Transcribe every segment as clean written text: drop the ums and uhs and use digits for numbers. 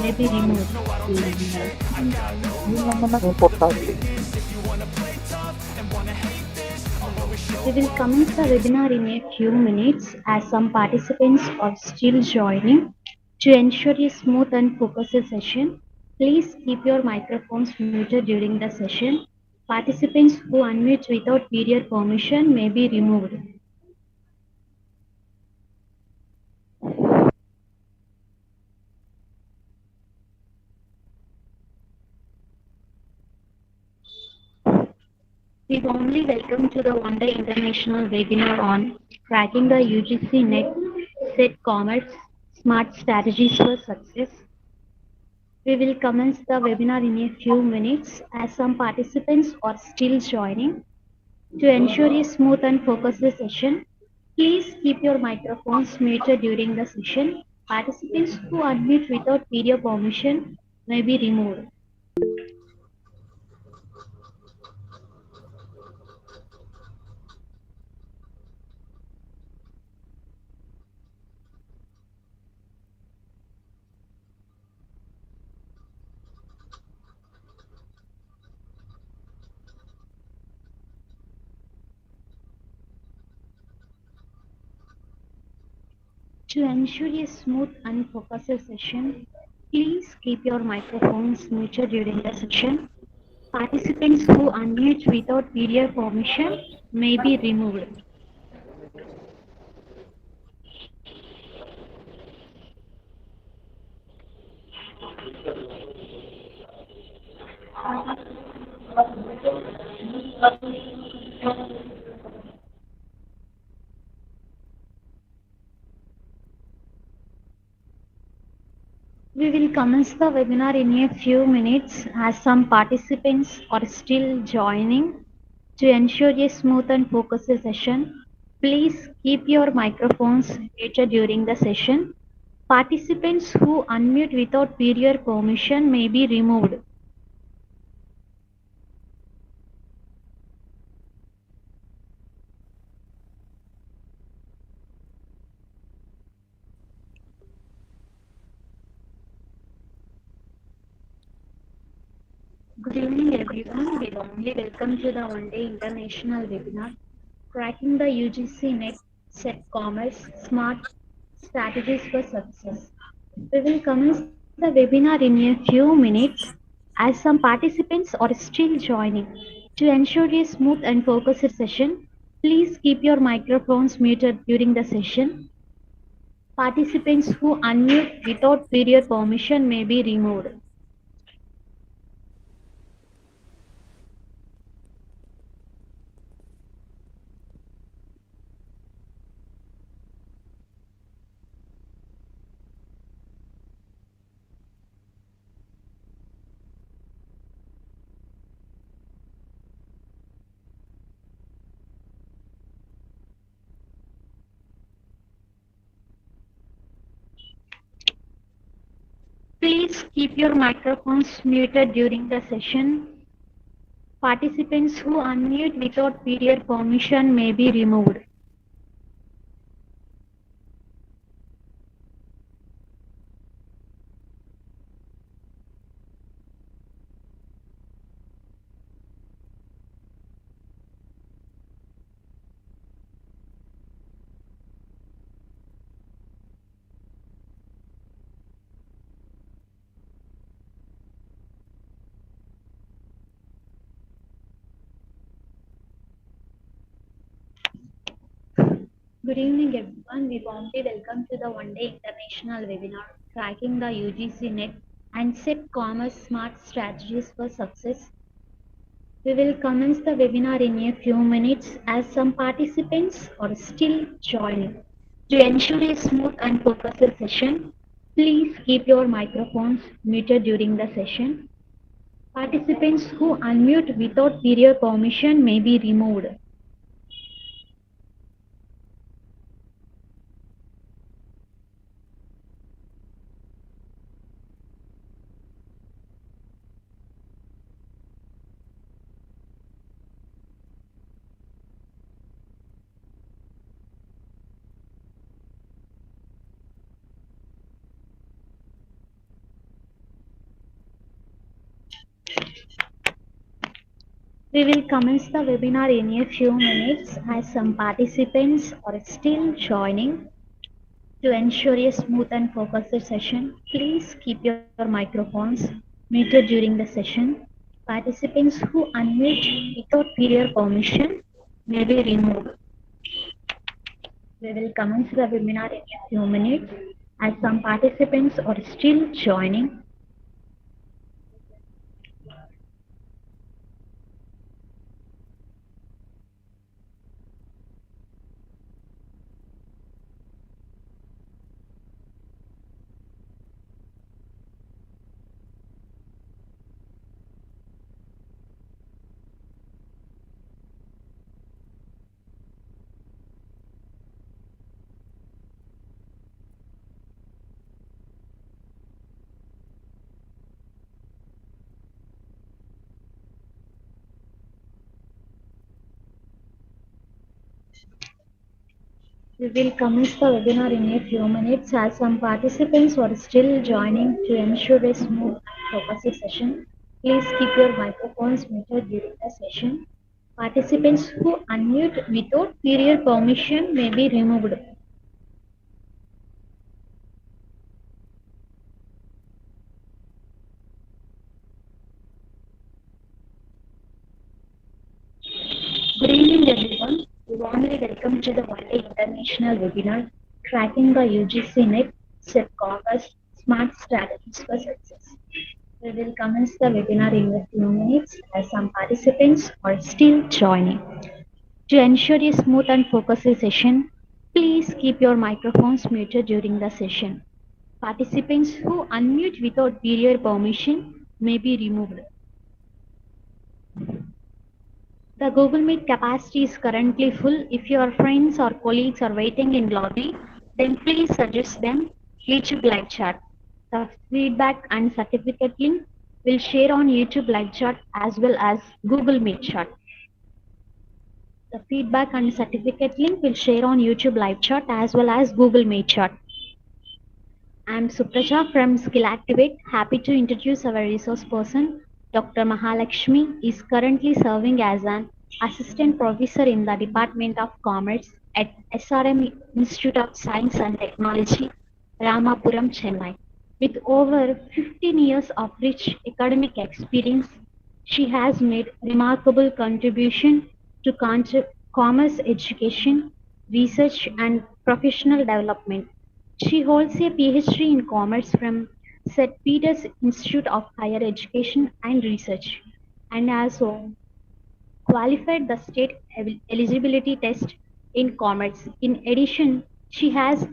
may be removed. Yun naman ang importante. We will commence the webinar in a few minutes as some participants are still joining. To ensure a smooth and focused session, please keep your microphones muted during the session. Participants who unmute without prior permission may be removed. We warmly welcome to the one-day international webinar on cracking the UGC NET set commerce smart strategies for success. We will commence the webinar in a few minutes as some participants are still joining. To ensure a smooth and focused session, please keep your microphones muted during the session. Participants who unmute without video permission may be removed. To ensure a smooth and focused session, please keep your microphones muted during the session. Participants who unmute without video permission may be removed. We will commence the webinar in a few minutes as some participants are still joining. To ensure a smooth and focused session, please keep your microphones muted during the session. Participants who unmute without prior permission may be removed. Good evening, everyone. We warmly welcome to the one-day international webinar, Cracking the UGC NET Set Commerce Smart Strategies for Success. We will commence the webinar in a few minutes as some participants are still joining. To ensure a smooth and focused session, please keep your microphones muted during the session. Participants who unmute without prior permission may be removed. Please keep your microphones muted during the session. Participants who unmute without prior permission may be removed. Good evening, everyone. We warmly welcome to the one-day international webinar, Cracking the UGC NET and Set Commerce Smart Strategies for Success. We will commence the webinar in a few minutes as some participants are still joining. To ensure a smooth and focused session, please keep your microphones muted during the session. Participants who unmute without prior permission may be removed. We will commence the webinar in a few minutes as some participants are still joining. To ensure a smooth and focused session, please keep your microphones muted during the session. Participants who unmute without prior permission may be removed. We will commence the webinar in a few minutes as some participants are still joining. We will commence the webinar in a few minutes as some participants are still joining. To ensure a smooth and focused session, please keep your microphones muted during the session. Participants who unmute without prior permission may be removed. Good evening, everyone. We warmly welcome to the one-day international webinar tracking the UGC NET SET Caucus Smart Strategies for Success. We will commence the webinar in a few minutes as some participants are still joining. To ensure a smooth and focused session, please keep your microphones muted during the session. Participants who unmute without prior permission may be removed. The Google Meet capacity is currently full. If your friends or colleagues are waiting in lobby, then please suggest them YouTube live chat. The feedback and certificate link will share on YouTube live chat as well as Google Meet chat. The feedback and certificate link will share on YouTube live chat as well as Google Meet chat. I'm Supraja from Skill Activate. Happy to introduce our resource person. Dr. Mahalakshmi is currently serving as an assistant professor in the Department of Commerce at SRM Institute of Science and Technology, Ramapuram, Chennai. With over 15 years of rich academic experience, she has made remarkable contribution to commerce education, research, and professional development. She holds a PhD in Commerce from St. Peter's Institute of Higher Education and Research and also qualified the state eligibility test in commerce. In addition, she has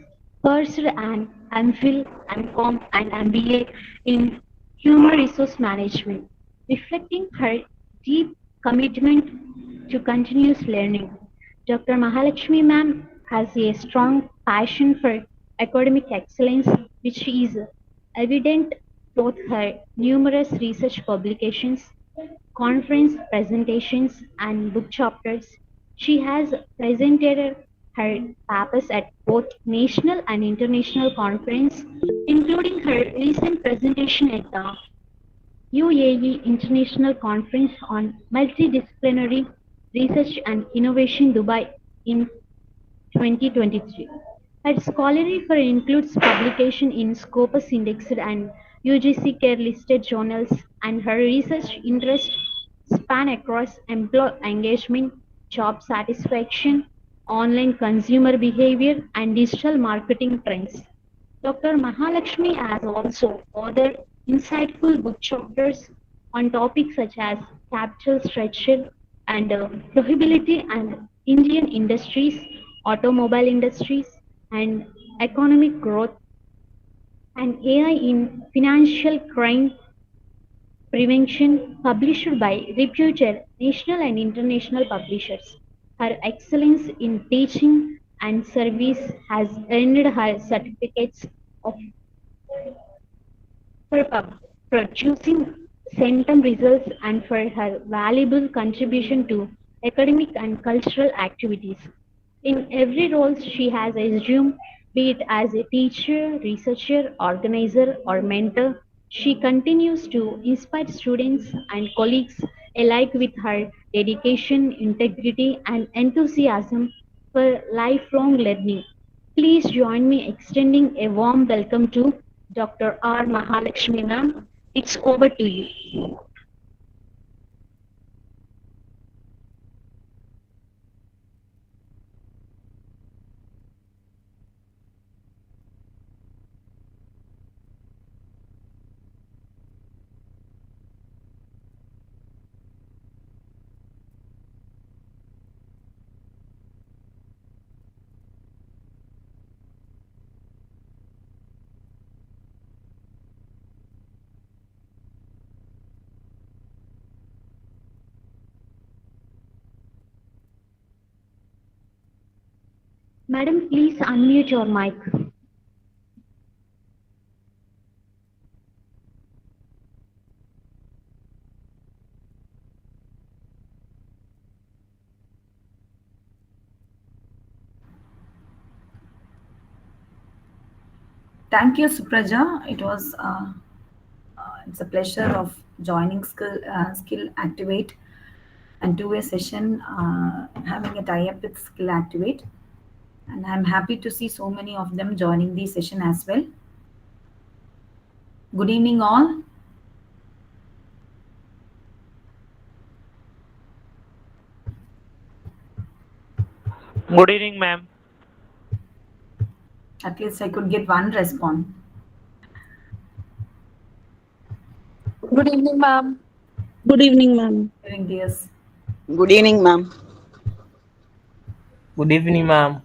pursued an MPhil, MCom, and MBA in human resource management, reflecting her deep commitment to continuous learning. Dr. Mahalakshmi ma'am has a strong passion for academic excellence, which is evident through her numerous research publications, conference presentations, and book chapters. She has presented her papers at both national and international conferences, including her recent presentation at the UAE International Conference on Multidisciplinary Research and Innovation Dubai in 2023. Her scholarly work includes publication in Scopus Indexed and UGC Care listed journals, and her research interests span across employee engagement, job satisfaction, online consumer behavior, and digital marketing trends. Dr. Mahalakshmi has also authored insightful book chapters on topics such as capital structure and profitability and Indian industries, automobile industries, and economic growth, and AI in financial crime prevention, published by reputed national and international publishers. Her excellence in teaching and service has earned her certificates of for producing centum results and for her valuable contribution to academic and cultural activities. In every role she has assumed, be it as a teacher, researcher, organizer, or mentor, She continues to inspire students and colleagues alike with her dedication, integrity, and enthusiasm for lifelong learning. Please join me extending a warm welcome to Dr. R. Mahalakshmi ma'am. It's over to you. Madam, please unmute your mic. Thank you, Supraja. It's a pleasure of joining Skill Activate and two-way session, having a tie-up with Skill Activate. And I'm happy to see so many of them joining the session as well. Good evening, all. Good evening, ma'am. At least I could get one response. Good evening, ma'am. Good evening, ma'am. Hearing this. Good evening, ma'am. Good evening, ma'am.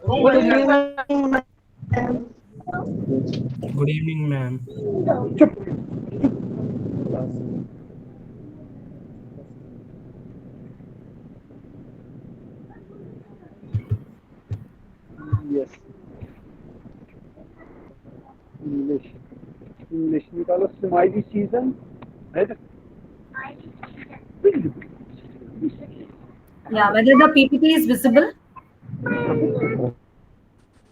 Good evening, ma'am. Good evening, ma'am. Yes. English. English. निकालो smiley season है तो Yeah, whether the PPT is visible? Whether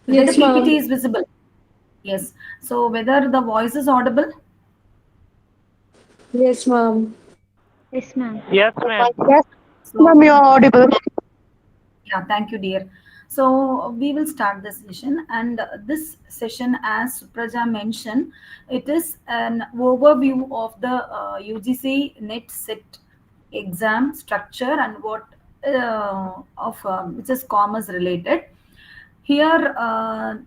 Yes, the PPT ma'am. is visible? Yes. So whether the voice is audible? Yes, ma'am. Yes, ma'am. Yes, ma'am. Yes, So ma'am, you are audible. yeah, thank you, dear. So we will start this session, and this session, as Supraja mentioned, it is an overview of the UGC NET set exam structure and what which is commerce related. Here,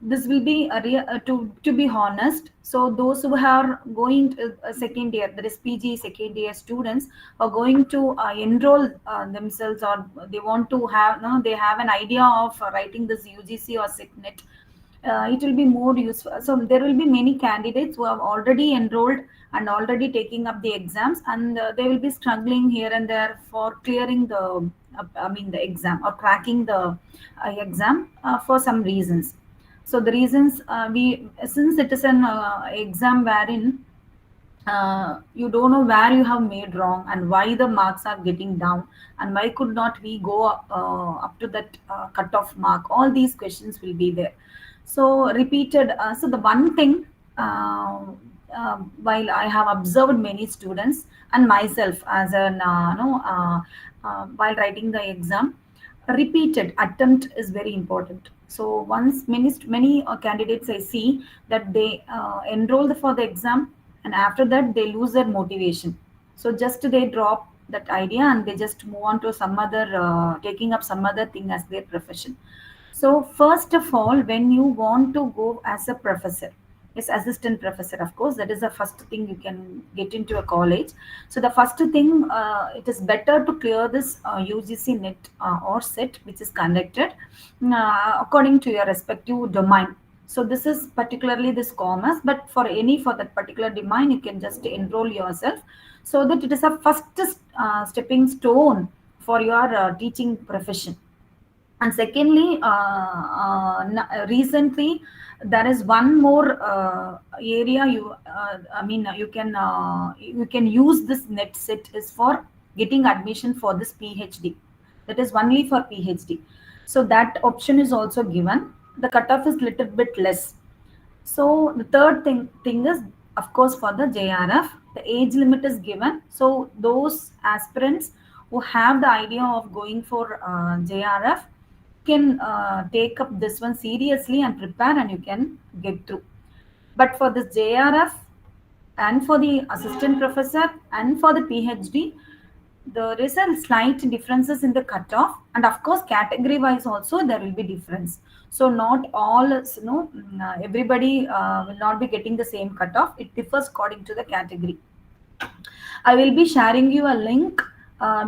this will be to be honest. So those who are going to second year, that is PG second year students, are going to enroll themselves, or they want to have no, they have an idea of writing this UGC or SIGNET. It will be more useful. So there will be many candidates who have already enrolled and already taking up the exams, and they will be struggling here and there for clearing the exam or cracking the exam for some reasons. So the reasons we since it is an exam wherein you don't know where you have made wrong and why the marks are getting down and why could not we go up to that cutoff mark. All these questions will be there. So repeated. So the one thing, while I have observed many students and myself as an while writing the exam, repeated attempt is very important. So once many candidates I see that they enroll for the exam, and after that they lose their motivation. So just they drop that idea and they just move on to some other taking up some other thing as their profession. So first of all, when you want to go as a professor, yes, assistant professor, of course, that is the first thing you can get into a college. So the first thing, it is better to clear this UGC NET or set, which is conducted according to your respective domain. So this is particularly this commerce, but for that particular domain, you can just enroll yourself, so that it is a first stepping stone for your teaching profession. And secondly, recently there is one more area you can use this net set is for getting admission for this PhD. That is only for PhD. So that option is also given. The cutoff is little bit less. So the third thing is of course, for the JRF, the age limit is given. So those aspirants who have the idea of going for JRF can take up this one seriously and prepare, and you can get through. But for this JRF and for the assistant professor and for the PhD, there is a slight differences in the cutoff, and of course category wise also there will be difference. So not all, everybody will not be getting the same cutoff. It differs according to the category. I will be sharing you a link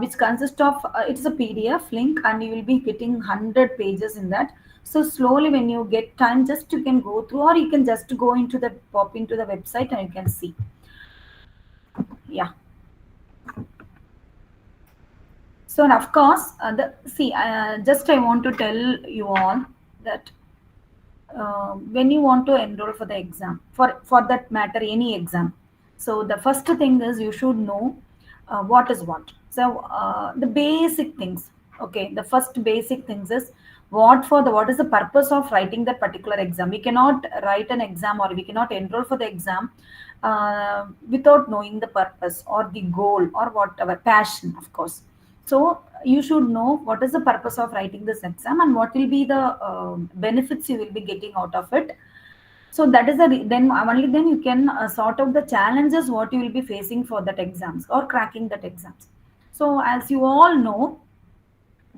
which consists of it's a PDF link, and you will be getting 100 pages in that. So slowly, when you get time, just you can go through, or you can just go into the pop into the website and you can see. Yeah. So, and of course, just I want to tell you all that when you want to enroll for the exam, for that matter, any exam. So the first thing is you should know what is what. So the basic things. Okay, the first basic things is what is the purpose of writing that particular exam. We cannot write an exam, or we cannot enroll for the exam without knowing the purpose or the goal or whatever passion, of course. So you should know what is the purpose of writing this exam and what will be the benefits you will be getting out of it. So that is then only then you can sort out the challenges what you will be facing for that exams or cracking that exams. So as you all know,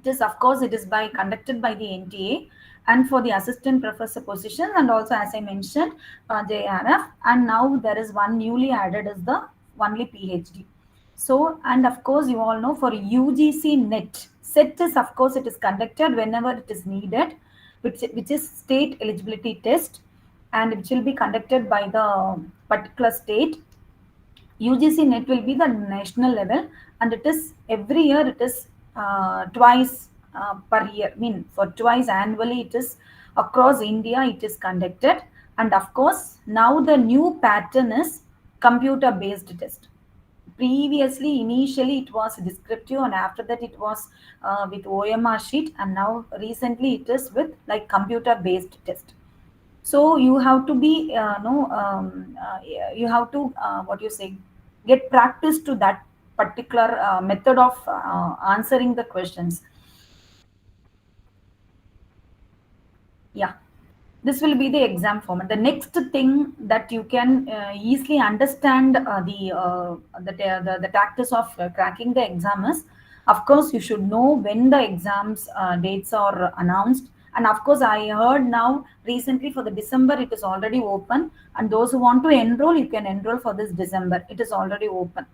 it is, of course, it is conducted by the NTA, and for the assistant professor position, and also as I mentioned, JRF, and now there is one newly added is the only PhD. So, and of course, you all know for UGC NET, SET is, of course, it is conducted whenever it is needed, which is state eligibility test, and it will be conducted by the particular state. UGC NET will be the national level, and it is every year, it is twice per year. I mean, for twice annually, it is across India, it is conducted. And of course, now the new pattern is computer based test. Previously, initially, it was descriptive, and after that, it was with OMR sheet, and now recently, it is with like computer based test. So you have to be you have to what you say, get practice to that particular method of answering the questions. Yeah, this will be the exam format. The next thing that you can easily understand the tactics of cracking the exam is, of course, you should know when the exams dates are announced. And of course, I heard now recently for the December, it is already open. And those who want to enroll, you can enroll for this December. It is already open.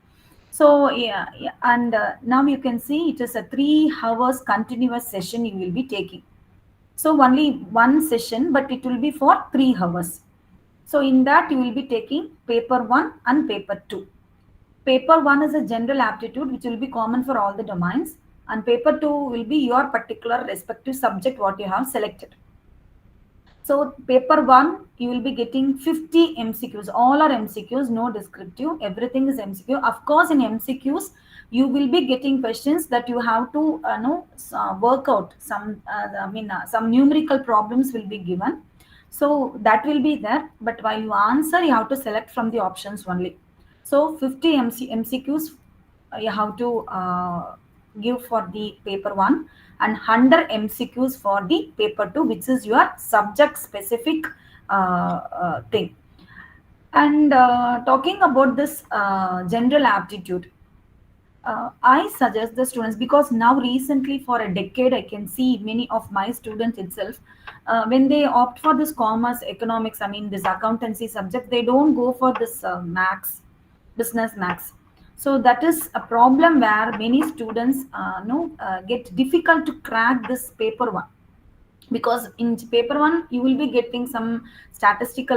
So yeah. And now you can see it is a 3 hours continuous session you will be taking. So only one session, but it will be for 3 hours. So in that you will be taking paper 1 and paper 2. Paper 1 is a general aptitude which will be common for all the domains, and paper 2 will be your particular respective subject what you have selected. So paper 1 you will be getting 50 MCQs. All are MCQs, no descriptive. Everything is MCQ. Of course, in MCQs you will be getting questions that you have to work out. Some numerical problems will be given. So that will be there. But while you answer, you have to select from the options only. So 50 MCQs you have to give for the paper 1, and 100 MCQs for the paper 2, which is your subject specific thing. And talking about this general aptitude, I suggest the students, because now recently for a decade I can see many of my students itself, when they opt for this commerce, economics, this accountancy subject, they don't go for this max, business max. So that is a problem where many students get difficult to crack this paper 1, because in paper 1 you will be getting some statistics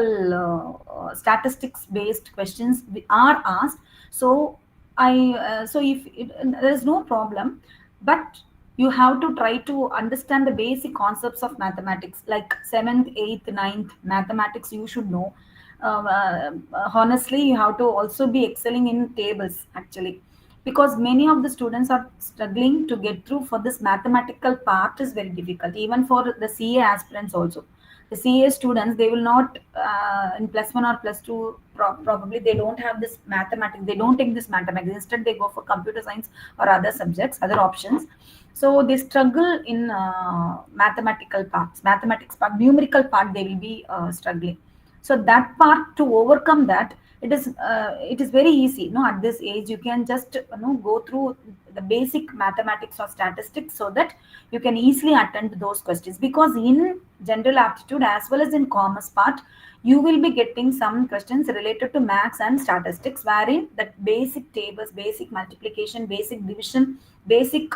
based questions are asked. So there is no problem, but you have to try to understand the basic concepts of mathematics, like 7th, 8th, 9th mathematics you should know. Honestly, you have to also be excelling in tables actually, because many of the students are struggling to get through for this mathematical part is very difficult, even for the CA aspirants also. The CA students, they will not in +1 or +2, probably they don't have this mathematics, they don't take this mathematics, instead they go for computer science or other subjects, other options. So they struggle in mathematical parts, mathematics part, numerical part, they will be struggling. So that part, to overcome that, it is very easy. No, at this age, you can just go through the basic mathematics or statistics, so that you can easily attend those questions. Because in general aptitude as well as in commerce part, you will be getting some questions related to maths and statistics, wherein that basic tables, basic multiplication, basic division, basic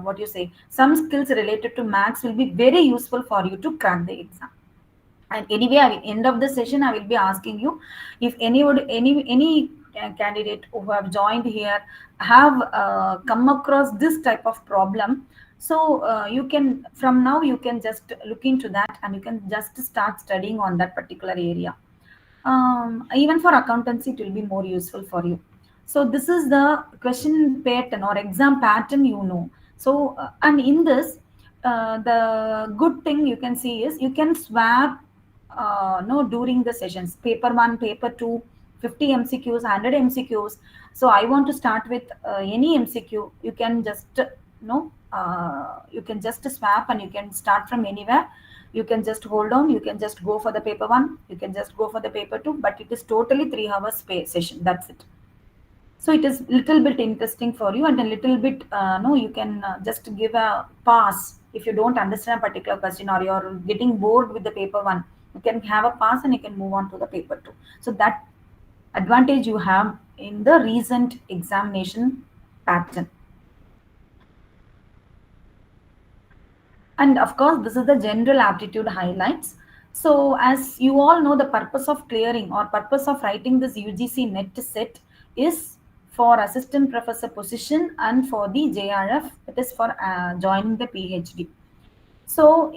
what you say, some skills related to maths will be very useful for you to crack the exam. And anyway, at the end of the session, I will be asking you if any candidate who have joined here have come across this type of problem. So you can, from now, you can just look into that and you can just start studying on that particular area. Even for accountancy, it will be more useful for you. So this is the question pattern or exam pattern, So and in this, the good thing you can see is you can swap no, during the sessions, paper 1, paper 2, 50 MCQs, 100 MCQs. So I want to start with any MCQ. You can just you can just swap and you can start from anywhere. You can just hold on, you can just go for the paper 1, you can just go for the paper 2, but it is totally 3 hours session, that's it. So it is little bit interesting for you, and a little bit no, you can just give a pass if you don't understand a particular question or you're getting bored with the paper 1. You can have a pass and you can move on to the paper 2. So that advantage you have in the recent examination pattern. And of course, this is the general aptitude highlights. So as you all know, the purpose of clearing or purpose of writing this UGC NET set is for assistant professor position and for the JRF, it is for joining the PhD. So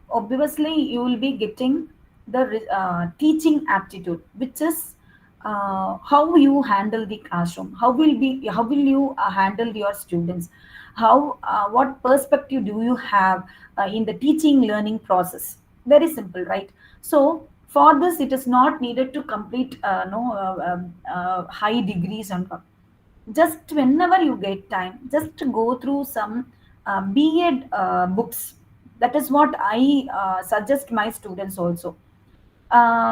obviously you will be getting the teaching aptitude, which is how you handle the classroom, how will you handle your students, how what perspective do you have in the teaching learning process. Very simple, right? So for this, it is not needed to complete high degrees and all. Just whenever you get time, just to go through some B.Ed books. That is what I suggest my students also.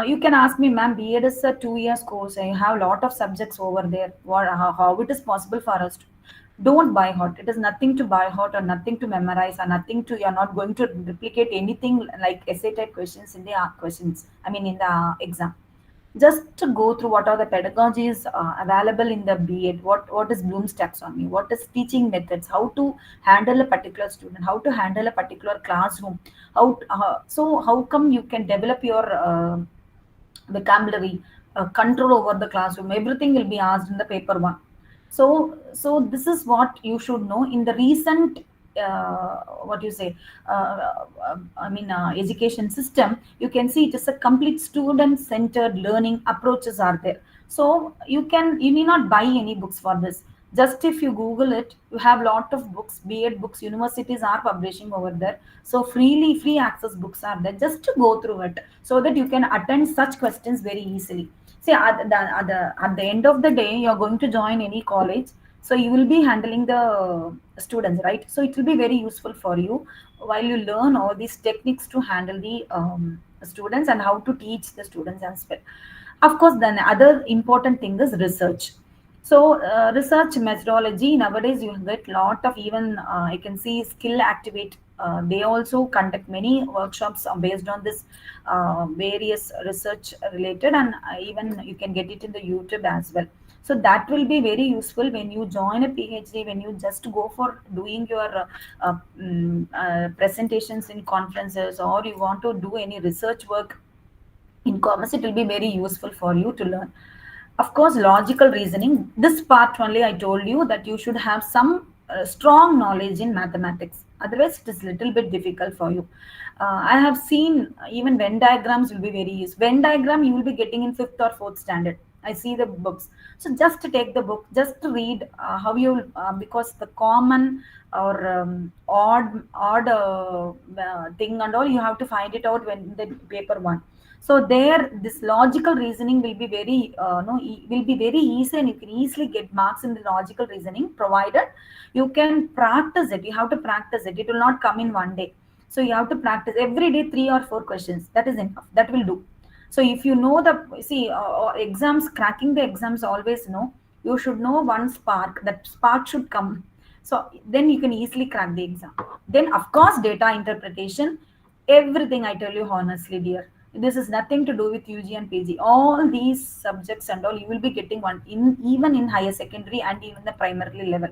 You can ask me, ma'am, B.Ed is a 2 year course. I have a lot of subjects over there. How it is possible for us to? Don't buy heart. It is nothing to buy heart or nothing to memorize or nothing to, you're not going to replicate anything like essay type questions in the questions. I mean, in the exam. Just to go through what are the pedagogies available in the B.Ed, what is Bloom's taxonomy, what is teaching methods, how to handle a particular student, how to handle a particular classroom, how come you can develop your vocabulary, control over the classroom, everything will be asked in the paper 1. So this is what you should know in the recent what you say education system. You can see it is a complete student centered learning approaches are there. So you may not buy any books for this. Just if you Google it, you have lot of books, B.Ed books, universities are publishing over there. So free access books are there. Just to go through it so that you can attend such questions very easily. See, at the end of the day, you're going to join any college. So you will be handling the students, right? So it will be very useful for you while you learn all these techniques to handle the students and how to teach the students as well. Of course, then other important thing is research. So research methodology, nowadays you get lot of, even I can see Skill Activate. They also conduct many workshops based on this various research related, and even you can get it in the YouTube as well. So that will be very useful when you join a PhD, when you just go for doing your presentations in conferences, or you want to do any research work in commerce. It will be very useful for you to learn. Of course, logical reasoning, this part only I told you that you should have some strong knowledge in mathematics. Otherwise, it is little bit difficult for you. I have seen even Venn diagrams will be very useful. Venn diagram you will be getting in 5th or 4th standard. I see the books. So just to take the book, just to read how you because the common or odd thing and all, you have to find it out when the paper one. So there, this logical reasoning will be very no will be very easy, and you can easily get marks in the logical reasoning, provided you can practice it. You have to practice it. It will not come in one day. So you have to practice every day 3 or 4 questions. That is enough. That will do. So if you know the see exams, cracking the exams always know, you should know one spark. That spark should come. So then you can easily crack the exam. Then of course data interpretation, everything I tell you honestly, dear. This is nothing to do with UG and PG. All these subjects and all you will be getting one in even in higher secondary and even the primary level.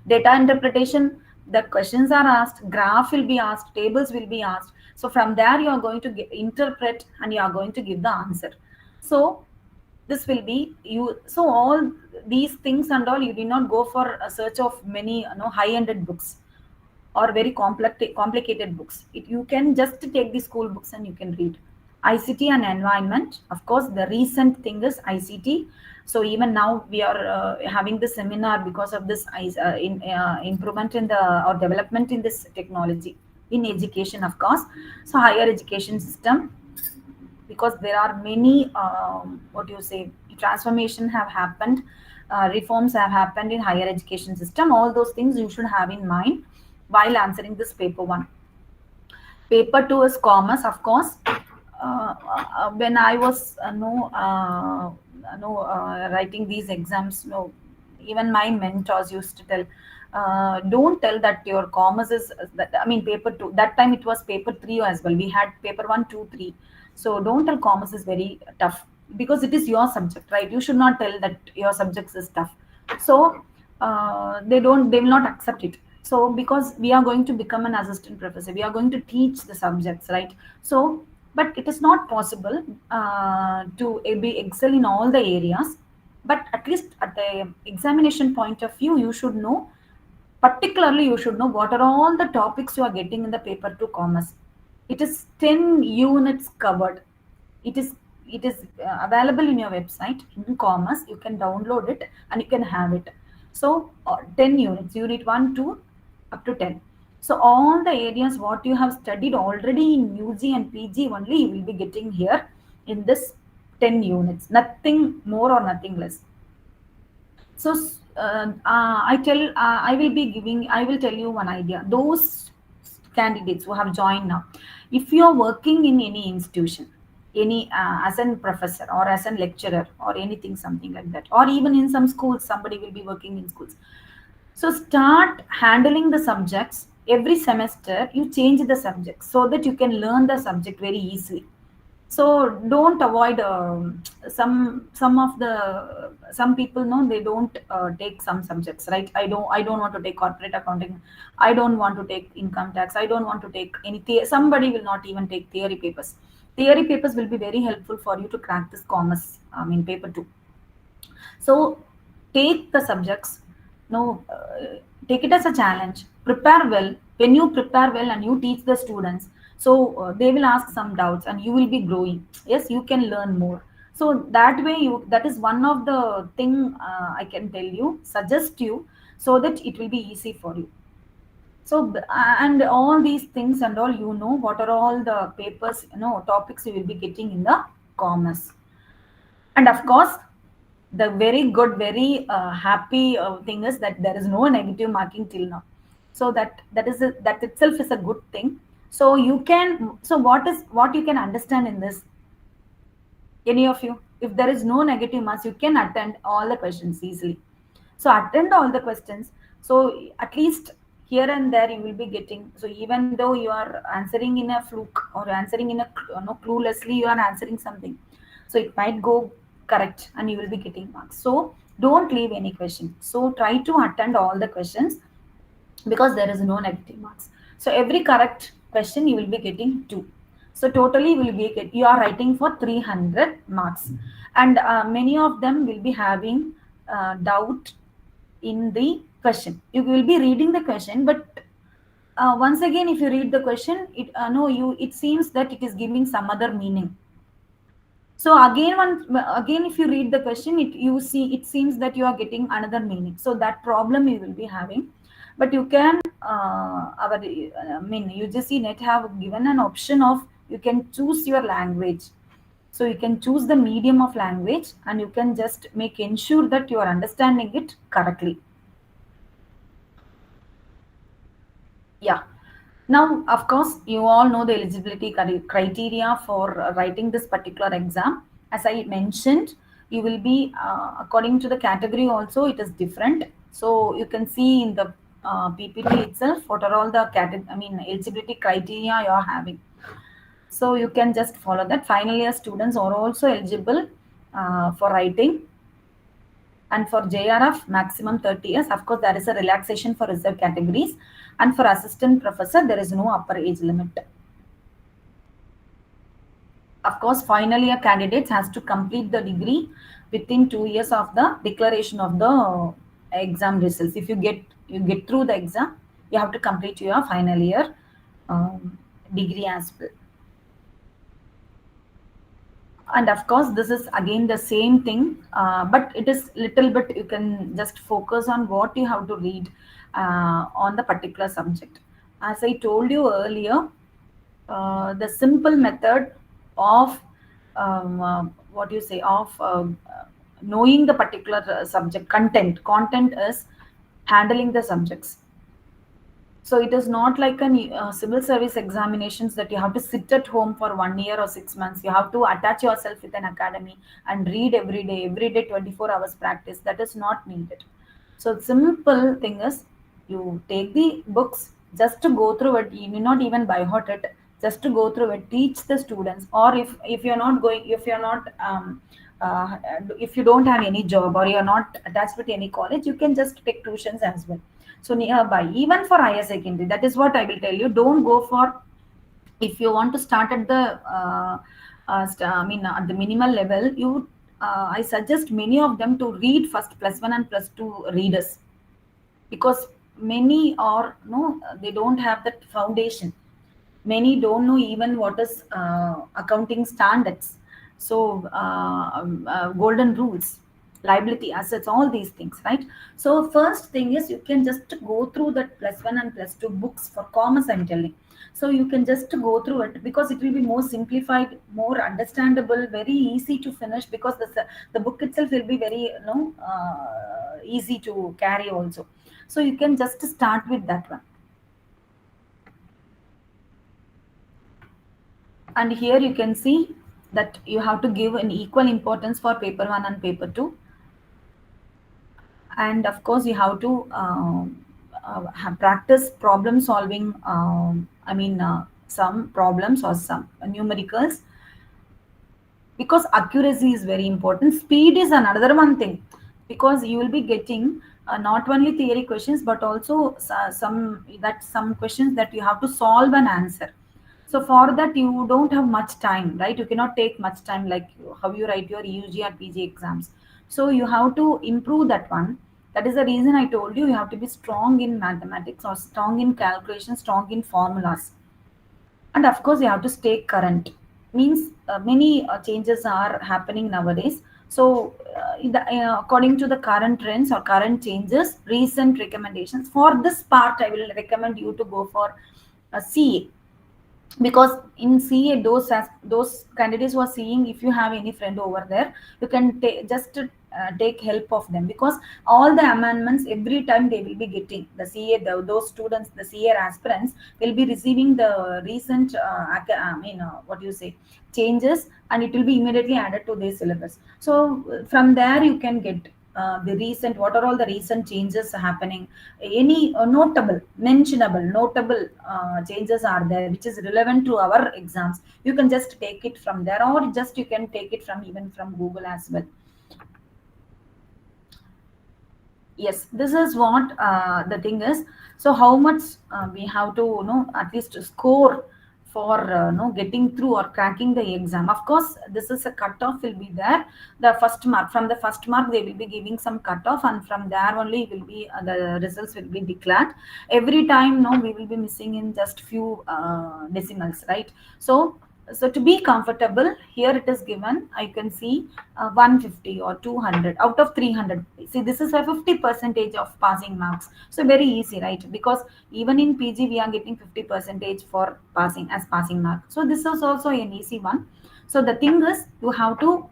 Data interpretation, the questions are asked, graph will be asked, tables will be asked. So from there you are going to interpret and you are going to give the answer. So this will be you. So all these things and all, you did not go for a search of many high-ended books or very complicated books. You can just take the school books and you can read. ICT and environment, of course, the recent thing is ICT. So even now we are having this seminar because of this improvement in the or development in this technology in education, of course. So higher education system, because there are many what do you say transformation have happened, reforms have happened in higher education system. All those things you should have in mind while answering this paper one. Paper two is commerce, of course. When I was writing these exams, no, even my mentors used to tell, don't tell that your commerce is that. I mean, paper two. That time it was paper three as well. We had paper one, two, three. So don't tell commerce is very tough, because it is your subject, right? You should not tell that your subject is tough. So they will not accept it. So because we are going to become an assistant professor, we are going to teach the subjects, right? So but it is not possible to be excel in all the areas. But at least at the examination point of view, you should know, particularly you should know what are all the topics you are getting in the paper to commerce. It is 10 units covered. It is available in your website in commerce. You can download it and you can have it. So 10 units, unit 1 to up to 10. So all the areas what you have studied already in UG and PG only you will be getting here in this 10 units. Nothing more or nothing less. So I will tell you one idea. Those candidates who have joined now, if you are working in any institution, any as a professor or as a lecturer or anything, something like that, or even in some schools, somebody will be working in schools. So start handling the subjects every semester. You change the subject so that you can learn the subject very easily. So don't avoid some people know they don't take some subjects, right? I don't want to take corporate accounting. I don't want to take income tax. I don't want to take any somebody will not even take theory papers. Theory papers will be very helpful for you to crack this commerce, I mean paper 2. So take the subjects, no, take it as a challenge. Prepare well. When you prepare well and you teach the students, so they will ask some doubts and you will be growing. Yes, you can learn more. So that way, that is one of the thing I can tell you, suggest you, so that it will be easy for you. So and all these things and all, you know, what are all the papers, topics you will be getting in the commerce. And of course, the very good, very happy thing is that there is no negative marking till now. So that itself is a good thing. So you can, so what you can understand in this, any of you, if there is no negative marks, you can attend all the questions easily. So attend all the questions. So at least here and there you will be getting. So even though you are answering in a fluke or answering in a cluelessly, you are answering something. So it might go correct and you will be getting marks. So don't leave any question. So try to attend all the questions, because there is no negative marks. So every correct question you will be getting 2. So totally you are writing for 300 marks, and many of them will be having doubt in the question. You will be reading the question, but once again, if you read the question, it seems that it is giving some other meaning. So again, if you read the question, it seems that you are getting another meaning. So that problem you will be having, but you can UGC NET have given an option of you can choose your language. So you can choose the medium of language, and you can just ensure that you are understanding it correctly. Yeah. Now, of course, you all know the eligibility criteria for writing this particular exam. As I mentioned, you will be, according to the category also, it is different. So you can see in the PPT itself, what are all the eligibility criteria you are having. So you can just follow that. Final year students are also eligible for writing. And for JRF, maximum 30 years. Of course, there is a relaxation for reserved categories. And for assistant professor, there is no upper age limit. Of course, final year candidates has to complete the degree within 2 years of the declaration of the exam results. If you get through the exam, you have to complete your final year degree as well. And of course, this is again the same thing, but it is little bit, you can just focus on what you have to read on the particular subject. As I told you earlier, the simple method of what you say of knowing the particular subject content is handling the subjects. So it is not like a civil service examinations that you have to sit at home for 1 year or 6 months. You have to attach yourself with an academy and read every day 24 hours practice. That is not needed. So simple thing is, you take the books just to go through it. You need not even by heart it, just to go through it. Teach the students, or if you're not going, uh, if you don't have any job or you're not attached with any college, you can just take tuitions as well. So nearby, even for higher secondary, that is what I will tell you. Don't go for, if you want to start at the at the minimal level, I suggest many of them to read first +1 and +2 readers, because many are no, they don't have that foundation. Many don't know even what is accounting standards. So golden rules, liability assets, all these things, right? So first thing is, you can just go through that +1 and +2 books for commerce, I'm telling. So you can just go through it, because it will be more simplified, more understandable, very easy to finish, because the book itself will be very easy to carry also. So you can just start with that one. And here you can see that you have to give an equal importance for paper 1 and paper 2. And of course, you have to practice problem solving. Some problems or some numericals, because accuracy is very important. Speed is another one thing, because you will be getting not only theory questions, but also some questions that you have to solve and answer. So for that, you don't have much time, right? You cannot take much time like how you write your UG or PG exams. So you have to improve that one. That is the reason I told you, you have to be strong in mathematics, or strong in calculation, strong in formulas. And of course, you have to stay current. Means many changes are happening nowadays. So according to the current trends or current changes, recent recommendations, for this part, I will recommend you to go for a CA, because in CA, those candidates who are seeing, if you have any friend over there, you can just take help of them, because all the amendments every time they will be getting the CA, those students, the CA aspirants will be receiving the recent what you say, changes, and it will be immediately added to their syllabus. So from there you can get the recent, what are all the recent changes happening, any notable changes are there, which is relevant to our exams. You can just take it from there, or just you can take it from even from Google as well. Yes, this is what the thing is. So how much we have to at least score for getting through or cracking the exam. Of course, this is a cutoff will be there. The first mark, from the first mark they will be giving some cutoff, and from there only will be the results will be declared. Every time we will be missing in just few decimals, right? So So to be comfortable, here it is given, I can see 150 or 200 out of 300. See, this is a 50 percentage of passing marks. So very easy, right? Because even in PG, we are getting 50 percentage for passing as passing mark. So this is also an easy one. So the thing is, you have to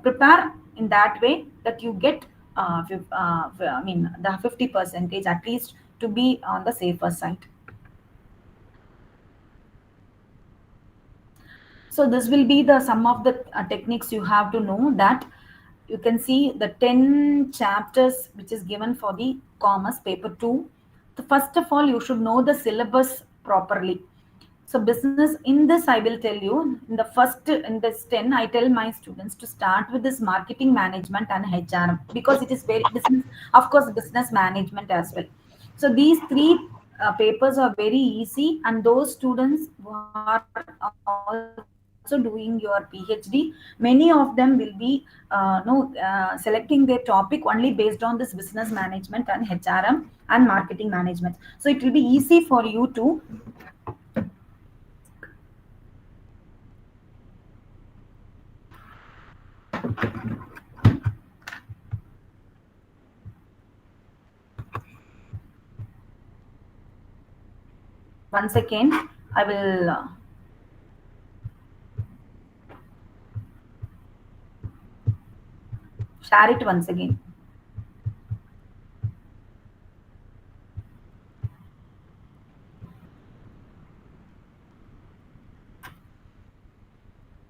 prepare in that way that you get, I mean, the 50 percentage at least to be on the safer side. So this will be the some of the techniques you have to know, that you can see the 10 chapters which is given for the commerce paper 2. So first of all, you should know the syllabus properly. So business, in this I will tell you, in the first, in this 10, I tell my students to start with this marketing management and HR, because it is very business, of course, business management as well. So these three papers are very easy, and those students who are also doing your PhD, many of them will be selecting their topic only based on this business management and HRM and marketing management. So it will be easy for you to once again. I will share it once again.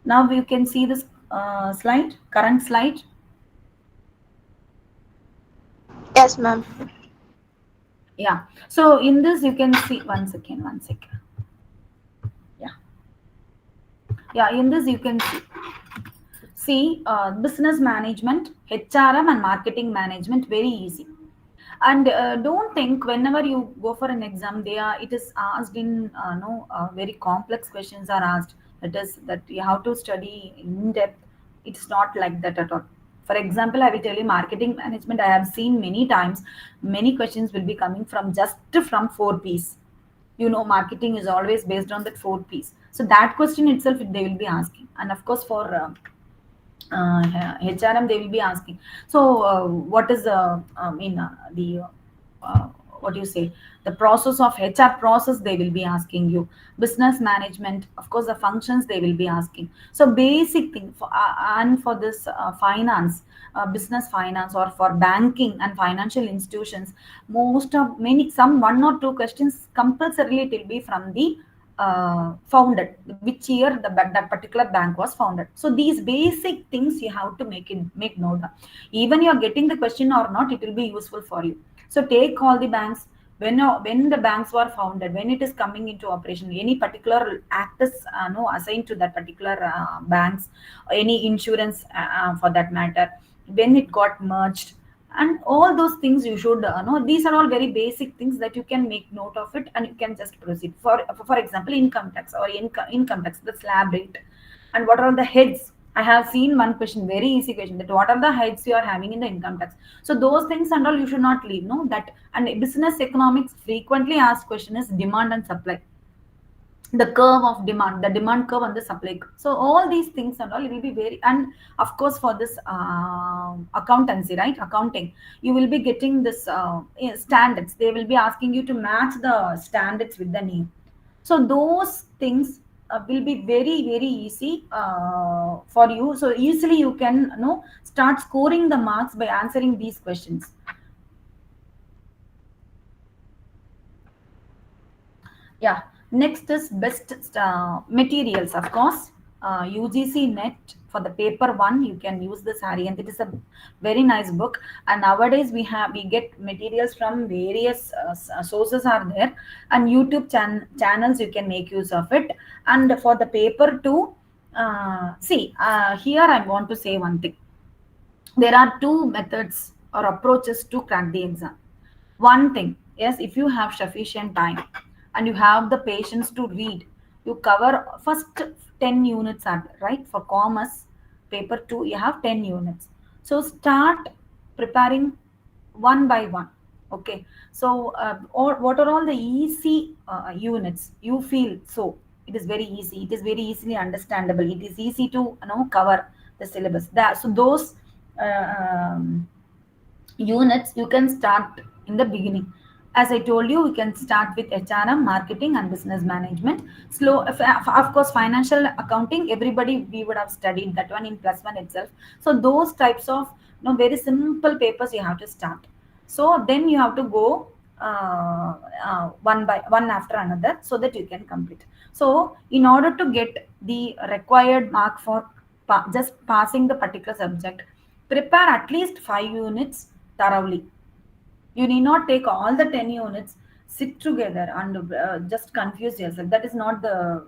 Now you can see this slide, current slide. Yes, ma'am. Yeah. So in this you can see, one second. Yeah. Yeah. In this you can see business management, HRM, and marketing management. Very easy. And don't think whenever you go for an exam, it is asked in no very complex questions are asked. It is that you have to study in depth. It's not like that at all. For example, I will tell you marketing management. I have seen many times many questions will be coming from just from 4 P's. You know, marketing is always based on that 4 P's. So that question itself they will be asking, and of course for HRM they will be asking. So what is the what do you say, the process of HR process they will be asking you. Business management, of course, the functions they will be asking. So basic thing for and for this finance, business finance, or for banking and financial institutions, most of many some one or two questions compulsorily it will be from the founded, which year that particular bank was founded. So these basic things you have to make note of. Even you are getting the question or not, it will be useful for you. So take all the banks, when the banks were founded, when it is coming into operation, any particular act is no assigned to that particular banks, any insurance for that matter, when it got merged, and all those things you should know. These are all very basic things that you can make note of it, and you can just proceed. For example, income tax or income tax, the slab rate, and what are the heads. I have seen one question, very easy question, that what are the heads you are having in the income tax. So those things and all you should not leave, no, that. And business economics frequently asked question is demand and supply, the curve of demand, the demand curve and the supply curve. So all these things and all, it will be very. And of course for this accountancy, right, accounting, you will be getting this standards. They will be asking you to match the standards with the name. So those things will be very easy for you. So easily you can start scoring the marks by answering these questions. Yeah. Next is best materials, of course. UGC NET for the paper 1, you can use this Harry, and it is a very nice book. And nowadays we get materials from various sources are there, and YouTube channels you can make use of it. And for the paper 2, here I want to say one thing. There are two methods or approaches to crack the exam. One thing, yes, if you have sufficient time and you have the patience to read, you cover first 10 units are there, right? For commerce paper 2 you have 10 units. So start preparing one by one. Okay, so or what are all the easy units you feel? So It is very easy. It is very easily understandable. It is easy to cover the syllabus. So those units you can start in the beginning. As I told you, we can start with HRM, marketing, and business management. Slow, of course, financial accounting. Everybody we would have studied that one in +1 itself. So those types of very simple papers you have to start. So then you have to go one by one after another so that you can complete. So in order to get the required mark for just passing the particular subject, prepare at least 5 units thoroughly. You need not take all the 10 units, sit together and just confuse yourself. That is not the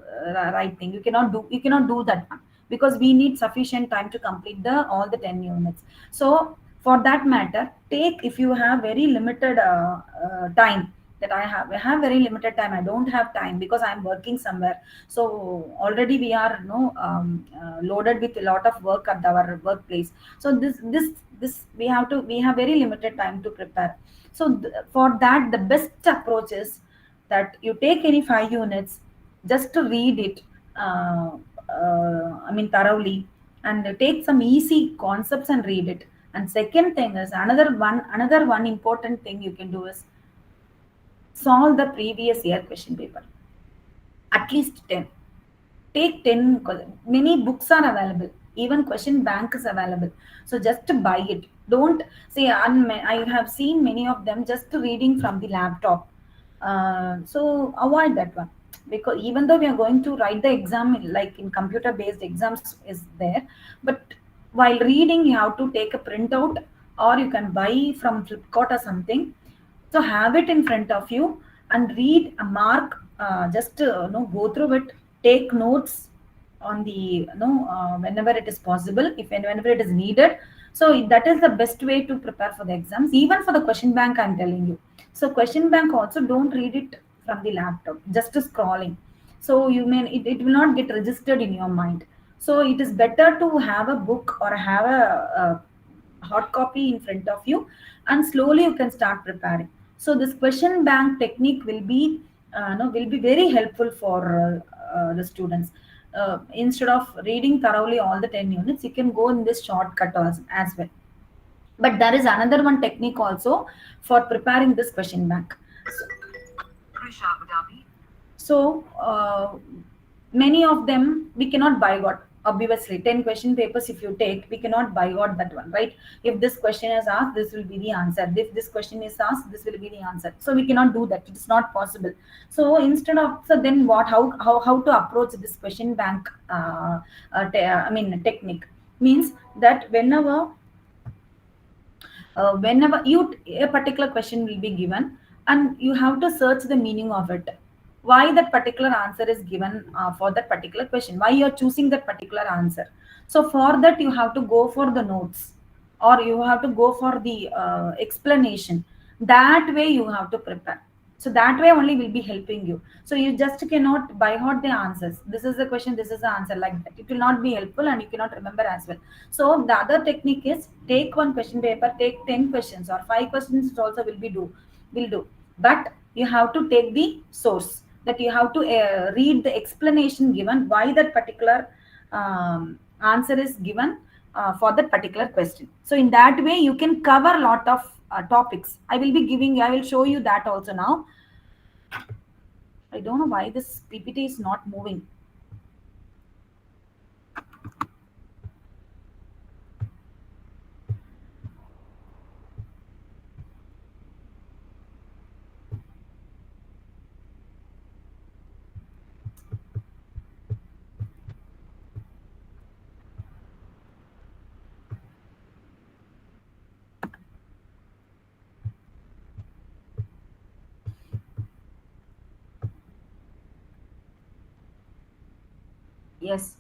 right thing. You cannot do that one, because we need sufficient time to complete the all the 10 units. So for that matter, take, if you have very limited time, that I have very limited time, I don't have time because I am working somewhere. So already we are loaded with a lot of work at our workplace. So this we have very limited time to prepare. So for that, the best approach is that you take any 5 units, just to read it, thoroughly, and take some easy concepts and read it. And second thing is, another one important thing you can do is solve the previous year question paper, at least 10. Take 10, many books are available, even question bank is available. So just to buy it. Don't say, I have seen many of them just reading from the laptop. So avoid that one, because even though we are going to write the exam like in computer based exams is there, but while reading you have to take a printout, or you can buy from Flipkart or something. So have it in front of you and read a mark, just go through it, take notes on the whenever it is possible, if whenever it is needed. So that is the best way to prepare for the exams. Even for the question bank, I'm telling you. So question bank also, don't read it from the laptop, just scrolling. So it will not get registered in your mind. So it is better to have a book or have a hard copy in front of you, and slowly you can start preparing. So this question bank technique will be no, will be very helpful for the students. Instead of reading thoroughly all the 10 units, you can go in this shortcut as well. But there is another one technique also for preparing this question bank. So many of them we cannot buy what, obviously 10 question papers if you take, we cannot buy what that one, right? If this question is asked, this will be the answer. If this question is asked, this will be the answer. So we cannot do that. It is not possible. So instead of, so then what, how to approach this question bank technique means that whenever a particular question will be given, and you have to search the meaning of it, why that particular answer is given for that particular question, why you are choosing that particular answer. So for that you have to go for the notes, or you have to go for the explanation. That way you have to prepare. So that way only will be helping you. So you just cannot by heart the answers, this is the question, this is the answer, like that it will not be helpful, and you cannot remember as well. So the other technique is, take one question paper, take 10 questions or 5 questions also will do. But you have to take the source, that you have to read the explanation given why that particular answer is given for that particular question. So in that way you can cover a lot of topics. I will show you that also now. I don't know why this PPT is not moving. Yes,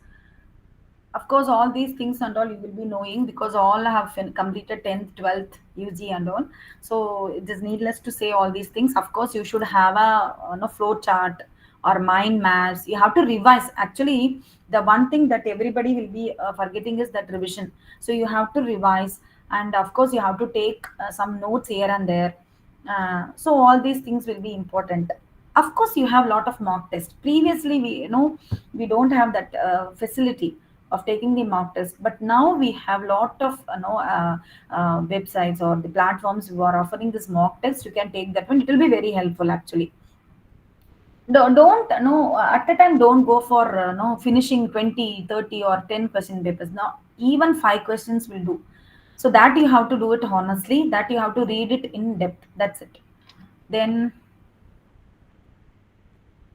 of course, all these things and all you will be knowing, because all have completed 10th, 12th, UG and all. So it is needless to say all these things. Of course, you should have a flow chart or mind maps. You have to revise. Actually, the one thing that everybody will be forgetting is that revision. So you have to revise, and of course, you have to take some notes here and there. So all these things will be important. Of course, you have a lot of mock tests. Previously, we don't have that facility of taking the mock test, but now we have lot of websites or the platforms who are offering this mock test. You can take that one. It will be very helpful actually. Don't no at the time, don't go for no finishing 20, 30, or 10 question papers. Now even 5 questions will do. So that you have to do it honestly, that you have to read it in depth. That's it. Then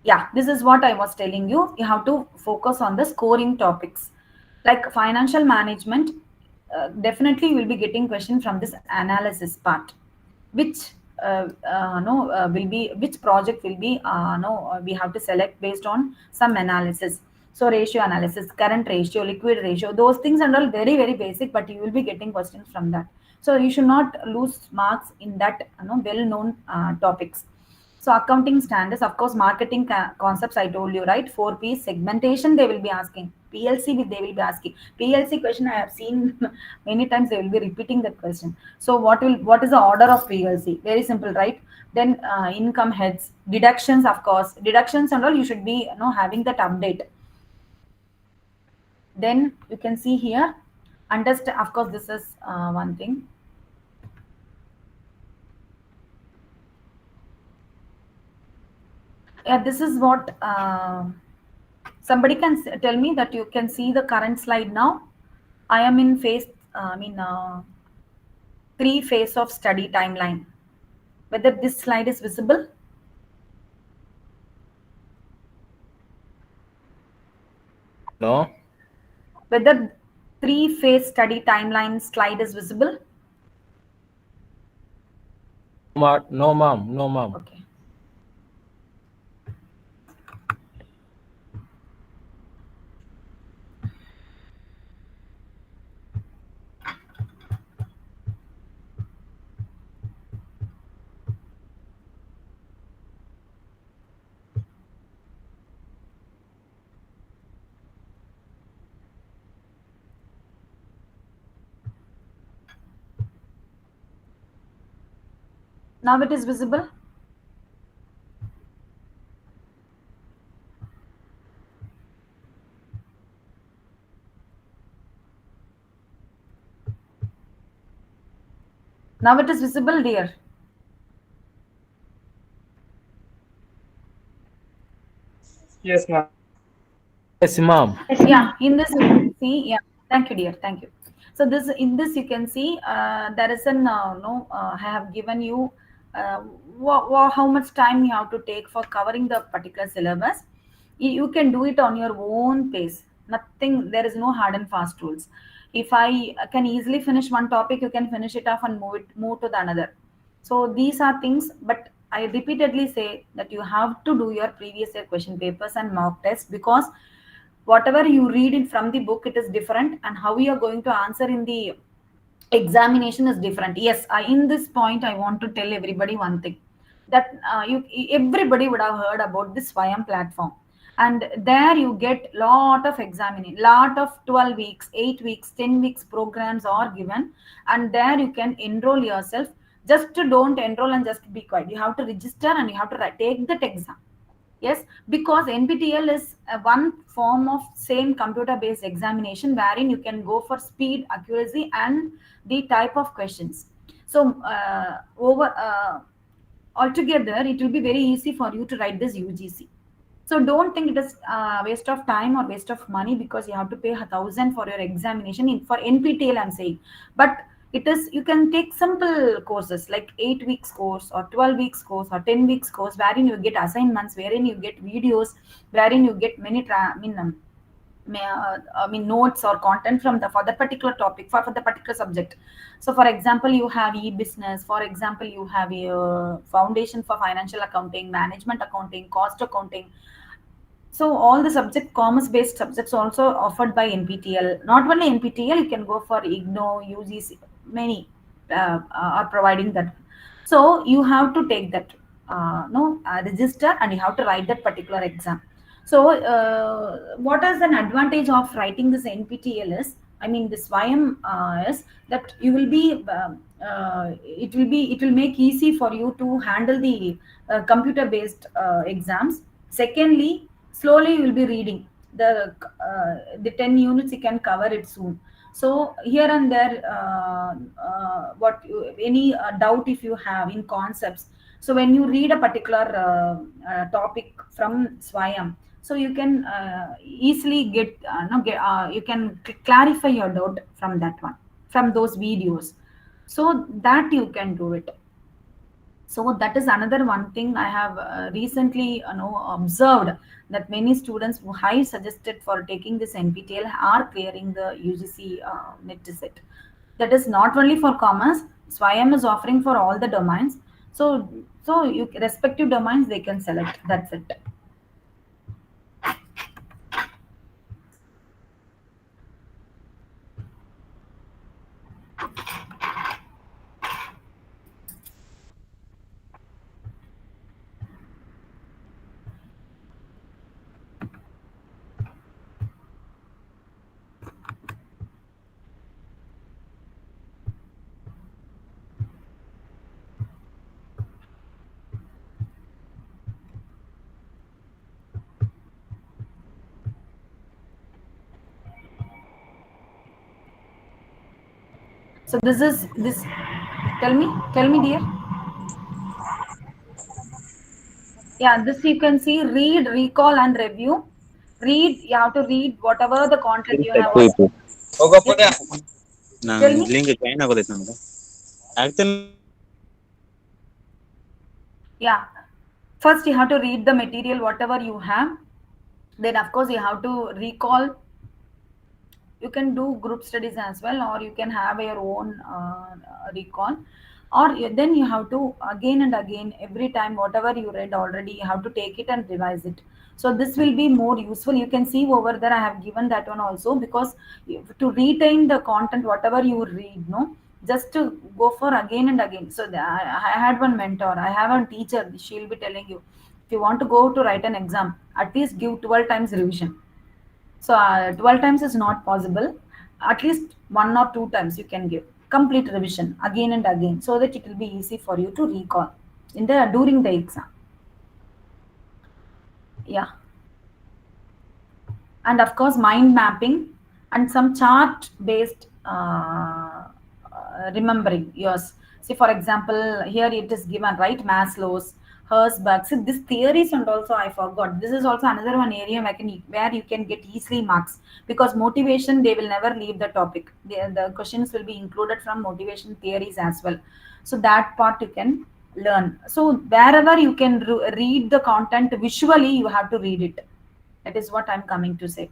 yeah, this is what I was telling you. You have to focus on the scoring topics like financial management. Definitely you will be getting question from this analysis part, which no will be, which project will be no we have to select based on some analysis. So ratio analysis, current ratio, liquid ratio, those things and all very very basic, but you will be getting questions from that. So you should not lose marks in that well known topics. So accounting standards, of course, marketing concepts. I told you, right? 4P segmentation. They will be asking PLC. They will be asking PLC question. I have seen many times. They will be repeating that question. So what is the order of PLC? Very simple, right? Then income heads, deductions, of course, deductions and all. You should be having that update. Then you can see here. Understand. Of course, this is one thing. Yeah, this is what. Somebody can tell me that you can see the current slide now. I am in phase, 3 phase of study timeline. Whether this slide is visible? No. Whether 3 phase study timeline slide is visible? No, ma'am. No, ma'am. Okay. Now it is visible. Now it is visible, dear. Yes, ma'am. Yes, ma'am. Yeah, in this you can see. Yeah, thank you, dear. Thank you. So this, in this you can see there is an no. I have given you how much time you have to take for covering the particular syllabus. You can do it on your own pace. Nothing. There is no hard and fast rules. If I can easily finish one topic, you can finish it off and move to the another. So these are things, but I repeatedly say that you have to do your previous year question papers and mock tests, because whatever you read it from the book, it is different, and how you are going to answer in the examination is different. Yes, in this point I want to tell everybody one thing, that everybody would have heard about this Swayam platform, and there you get lot of examining, lot of 12 weeks, 8 weeks, 10 weeks programs are given, and there you can enroll yourself. Just don't enroll and just be quiet. You have to register and you have to take that exam. Yes, because NPTEL is one form of same computer-based examination, wherein you can go for speed, accuracy, and the type of questions. So over altogether, it will be very easy for you to write this UGC. So don't think it is waste of time or waste of money, because you have to pay 1,000 for your examination for NPTEL. I'm saying, but it is, you can take simple courses like 8 weeks course or 12 weeks course or 10 weeks course, wherein you get assignments, wherein you get videos, wherein you get many notes or content from the for that particular topic, for the particular subject. So for example, you have e-business, for example you have a foundation for financial accounting, management accounting, cost accounting. So all the subject, commerce based subjects also offered by NPTEL. Not only NPTEL, you can go for IGNO, UGC, many are providing that. So you have to take that register, and you have to write that particular exam. So what is an advantage of writing this NPTEL is, I mean this YM is that you will be it will make easy for you to handle the computer based exams. Secondly, slowly you will be reading the 10 units, you can cover it soon. So here and there any doubt if you have in concepts, so when you read a particular topic from Swayam, so you can easily get, no, get you can clarify your doubt from that one, from those videos, so that you can do it. So that is another one thing I have recently observed, that many students who I suggested for taking this NPTEL are clearing the UGC NET set. That is not only for commerce. Swayam is offering for all the domains. So you respective domains they can select. That's it. So this is this. Tell me, dear. Yeah, this you can see, read, recall, and review. Read, you have to read whatever the content you have already. Yes, tell me. Link join ಆಗೋದೈತೆ ನಮ್ದು ಆಗ್ತಾನೆ. Yeah, first you have to read the material whatever you have, then of course you have to recall. You can do group studies as well, or you can have your own recall, or then you have to again and again, every time whatever you read already, you have to take it and revise it. So this will be more useful. You can see over there I have given that one also, because to retain the content whatever you read, no, just to go for again and again. So I had one mentor, I have a teacher, she'll be telling you, if you want to go to write an exam, at least give 12 times revision. So 12 times is not possible. At least 1 or 2 times you can give complete revision again and again, so that it will be easy for you to recall in the during the exam. Yeah, and of course mind mapping and some chart based remembering yours. See, for example, here it is given, right? Maslow's, Herzberg. See, this theories, and also I forgot. This is also another one area where you can get easily marks, because motivation they will never leave the topic. The questions will be included from motivation theories as well. So that part you can learn. So wherever you can read the content visually, you have to read it. That is what I'm coming to say.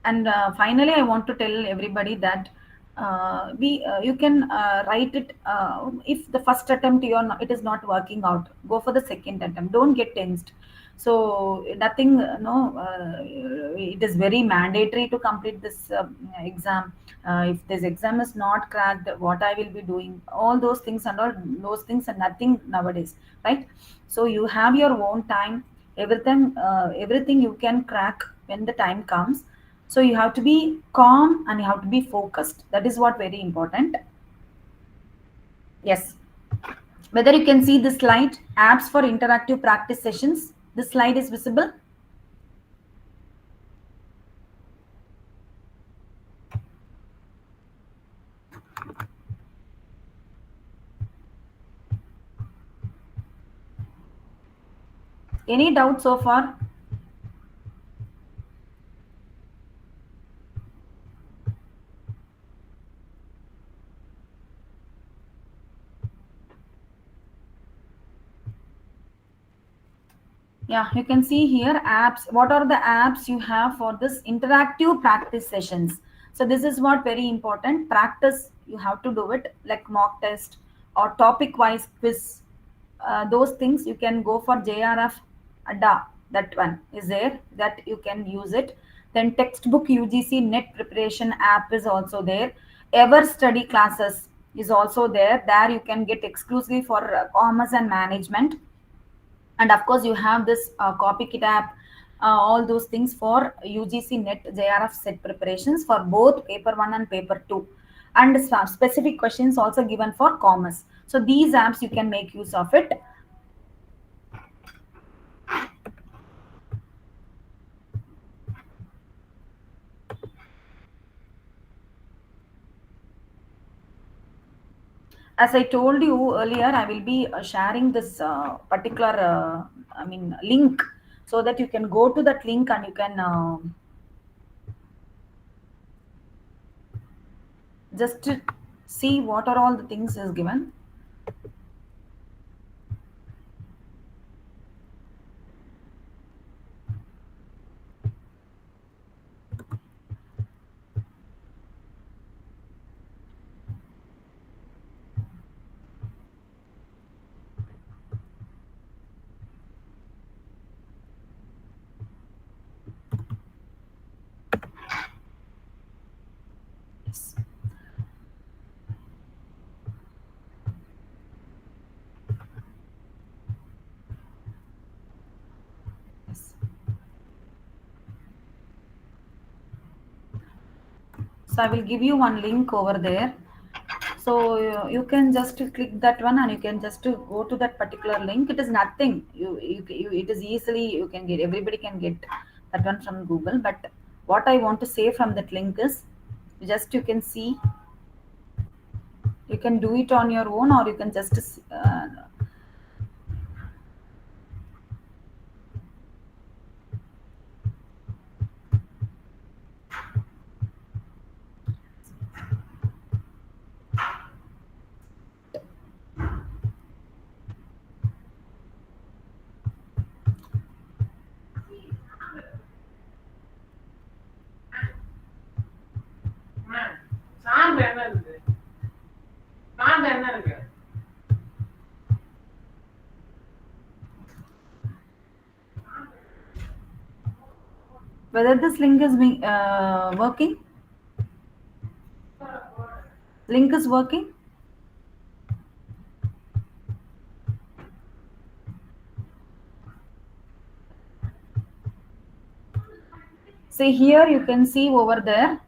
And finally, I want to tell everybody that you can write it. If the first attempt it is not working out, go for the second attempt. Don't get tensed. So nothing, no, it is very mandatory to complete this exam. If this exam is not cracked, what I will be doing, all those things and all those things are nothing nowadays, right? So you have your own time. Everything you can crack when the time comes. So you have to be calm and you have to be focused. That is what very important. Yes. Whether you can see this slide, apps for interactive practice sessions. This slide is visible. Any doubt so far? Yeah, you can see here apps. What are the apps you have for this interactive practice sessions? So this is what very important. Practice, you have to do it like mock test or topic wise quiz. Those things you can go for JRF ADA. That one is there, that you can use it. Then textbook UGC NET preparation app is also there. Ever study classes is also there. There you can get exclusively for commerce and management. And of course, you have this copykit app, all those things for UGC NET JRF set preparations for both paper 1 and paper 2. And some specific questions also given for commerce. So these apps you can make use of it. As I told you earlier, I will be sharing this particular link, so that you can go to that link and you can just see what are all the things is given. Yes. Yes. So I will give you one link over there. So you can just click that one and you can just go to that particular link. It is nothing. It is easily you can get. Everybody can get that one from Google. But what I want to say from that link is, just you can see. You can do it on your own, or you can just whether this link is being working. Link is working. See here, you can see over there.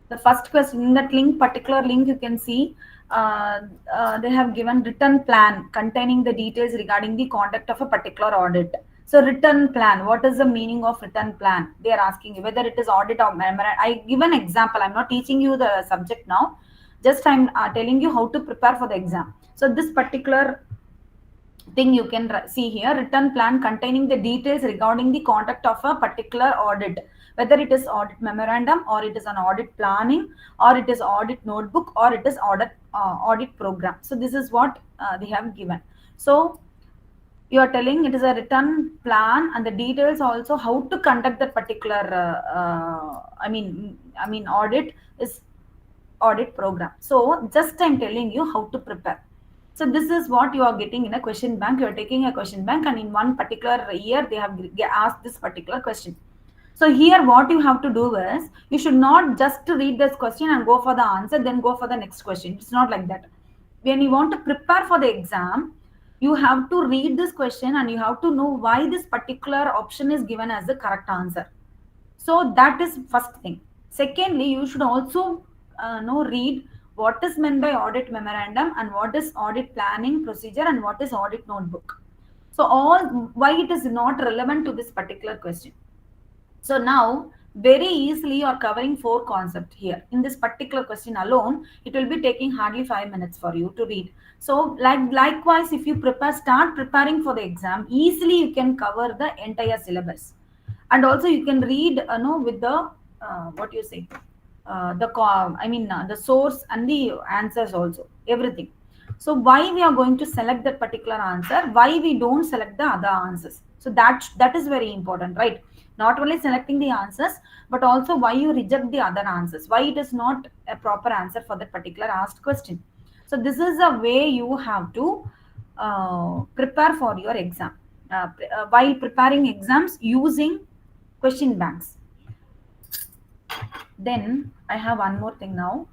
The first question in that link, particular link, you can see they have given written plan containing the details regarding the conduct of a particular audit. So written plan, what is the meaning of written plan? They are asking you whether it is audit or memorandum. I give an example. I'm not teaching you the subject now. Just I'm telling you how to prepare for the exam. So this particular thing you can see here, written plan containing the details regarding the conduct of a particular audit, whether it is audit memorandum, or it is an audit planning, or it is audit notebook, or it is audit program. So this is what they have given. So you are telling it is a written plan, and the details also how to conduct that particular audit is audit program. So just I'm telling you how to prepare. So this is what you are getting in a question bank. You are taking a question bank, and in one particular year they have asked this particular question. So here what you have to do is, you should not just read this question and go for the answer, then go for the next question. It's not like that. When you want to prepare for the exam, you have to read this question and you have to know why this particular option is given as the correct answer. So that is first thing. Secondly, you should also read what is meant by audit memorandum, and what is audit planning procedure, and what is audit notebook. So all why it is not relevant to this particular question. So now very easily you are covering 4 concepts here. In this particular question alone, it will be taking hardly 5 minutes for you to read. So likewise, if you start preparing for the exam, easily you can cover the entire syllabus. And also you can read with the what you say the source and the answers also, everything. So why we are going to select that particular answer, why we don't select the other answers? So that is very important, right? Not only selecting the answers, but also why you reject the other answers, why it is not a proper answer for that particular asked question. So this is a way you have to prepare for your exam, while preparing exams using question banks. Then I have one more thing now.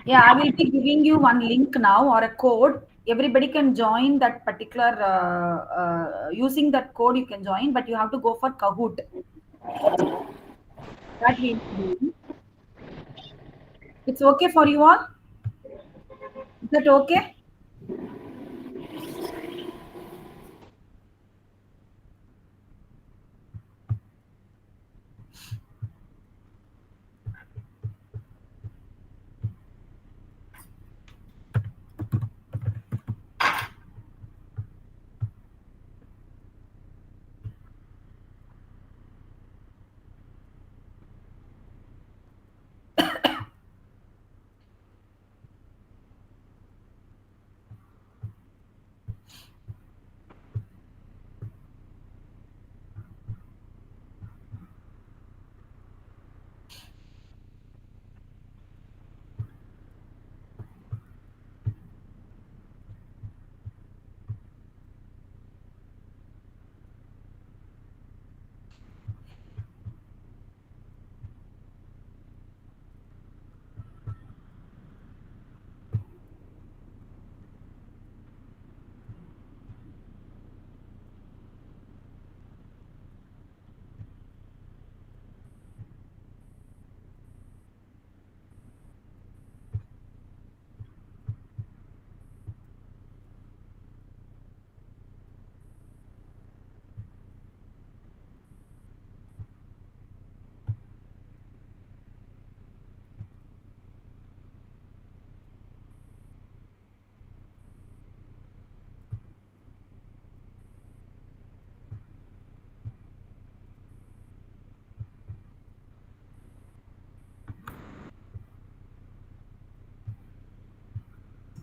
Yeah, I will be giving you one link now or a code. Everybody can join that particular using that code. You can join, but you have to go for Kahoot. That we will be doing. It's okay for you all. Is that okay?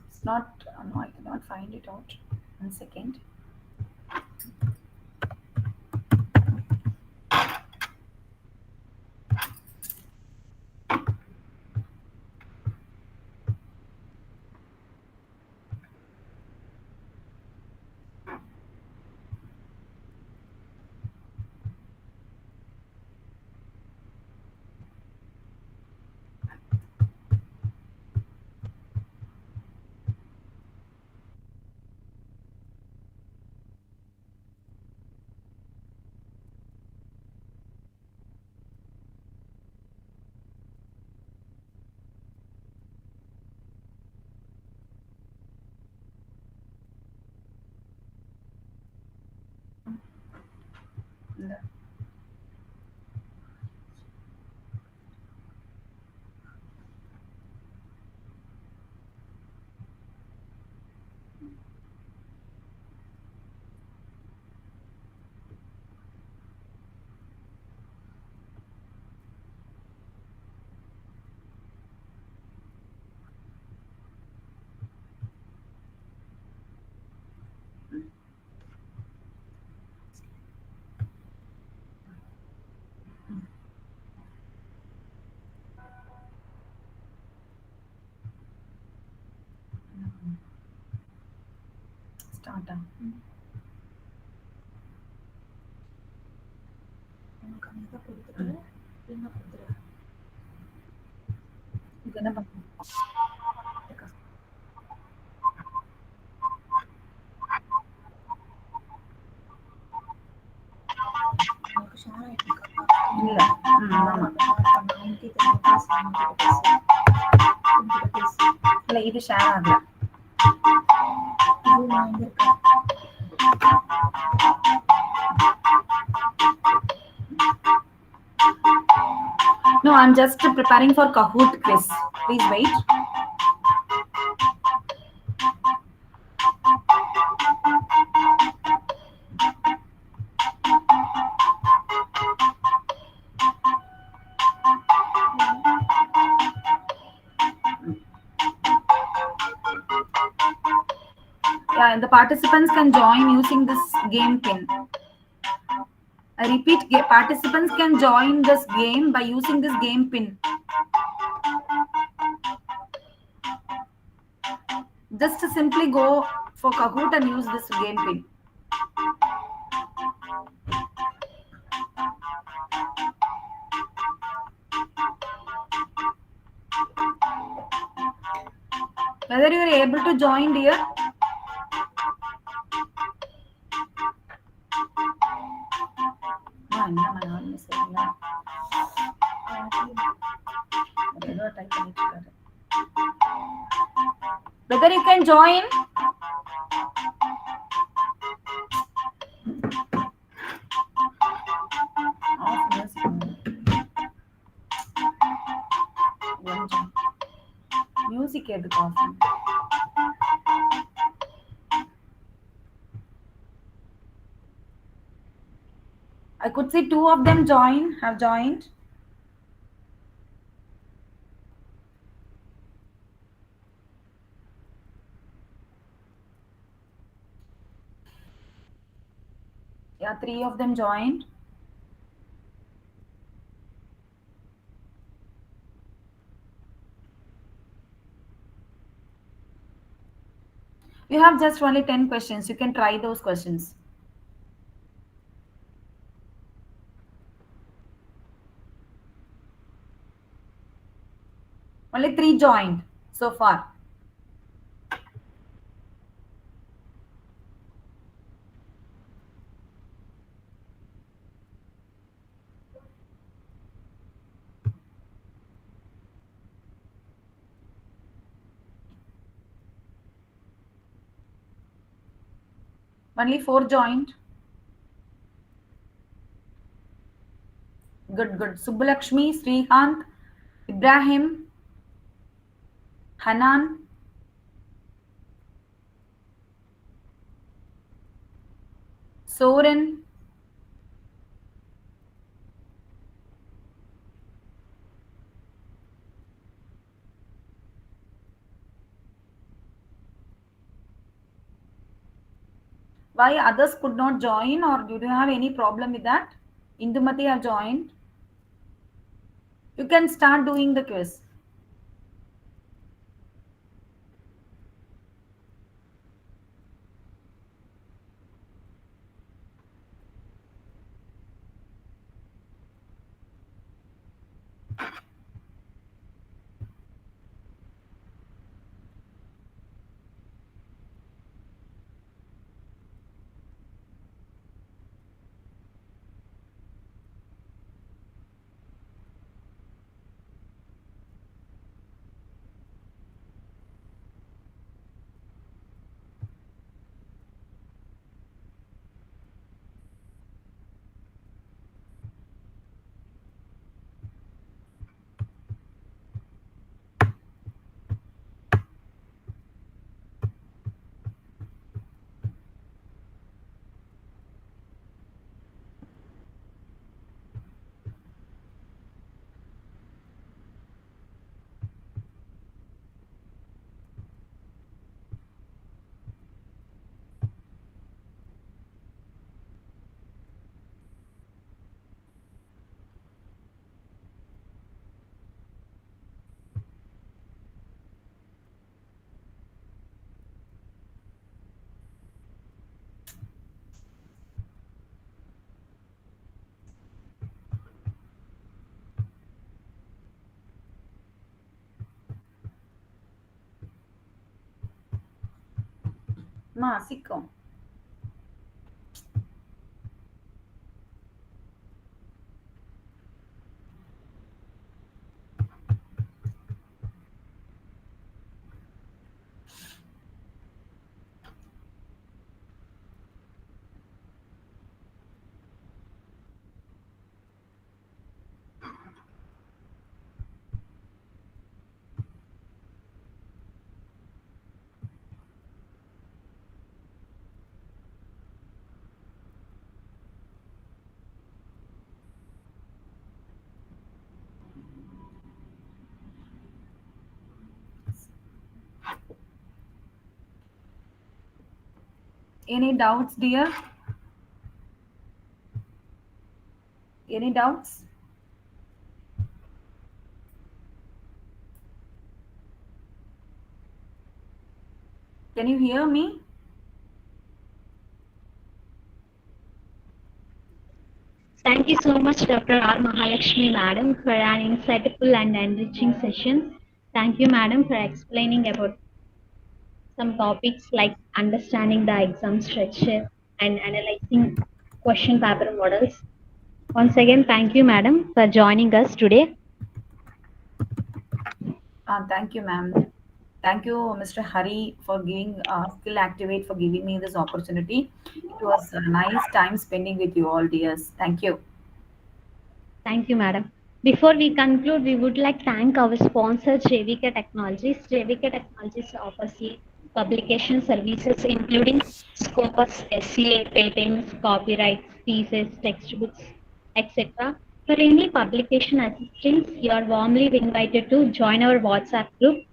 It's not. No, I cannot find it out. 1 second. No. Start. இது என்ன பண்ண இல்ல ஆமா இல்ல இது share ஆகல No, I'm just preparing for Kahoot quiz. Please wait. Yeah, and the participants can join using this game pin. I repeat, participants can join this game by using this game pin. Just to simply go for Kahoot and use this game pin. Whether you are able to join, dear? Whether you can join? Music எதுக்கு off? I could see 2 of them have joined. Yeah, 3 of them joined. You have just only 10 questions. You can try those questions. Only 3 joined so far. Only 4 joined. Good, good. Subbulakshmi, Srikant, Ibrahim, Hanan, Soren, why others could not join, or do you have any problem with that? Indumati have joined. You can start doing the quiz. Ma, sicko. Any doubts, dear? Any doubts? Can you hear me? Thank you so much, Dr. R. Mahalakshmi, Madam, for an insightful and enriching session. Thank you, Madam, for explaining about some topics like understanding the exam structure and analyzing question paper models. Once again, thank you, madam, for joining us today. Thank you, ma'am. Thank you, Mr. Hari, for giving Skill Activate for giving me this opportunity. It was a nice time spending with you all, dears. Thank you. Thank you, madam. Before we conclude, we would like to thank our sponsor, JVK Technologies. JVK Technologies offers publication services including Scopus, SCA, patents, copyrights, thesis, textbooks, etc. For any publication assistance, you are warmly invited to join our WhatsApp group.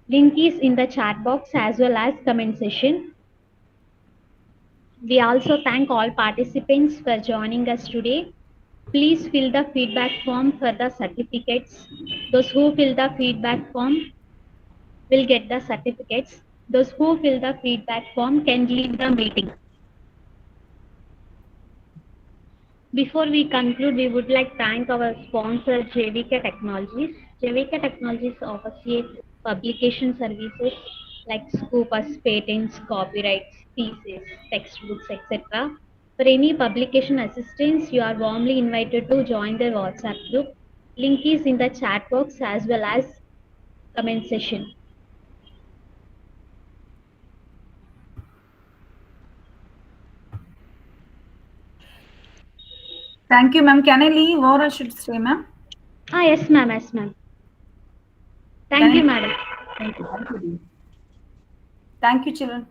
Link is in the chat box as well as comment section. We also thank all participants for joining us today. Please fill the feedback form for the certificates. Those who fill the feedback form will get the certificates. Those who fill the feedback form can leave the meeting. Before we conclude, we would like to thank our sponsor JVK Technologies. JVK Technologies offers publication services like Scopus, patents, copyrights, thesis, textbooks, etc. For any publication assistance, you are warmly invited to join their WhatsApp group. Link is in the chat box as well as comment section. Thank you, ma'am. Can I leave or I should stay, ma'am? Yes, ma'am. Yes, ma'am. Thank you, madam. Thank you. Thank you, dear. Thank you, children.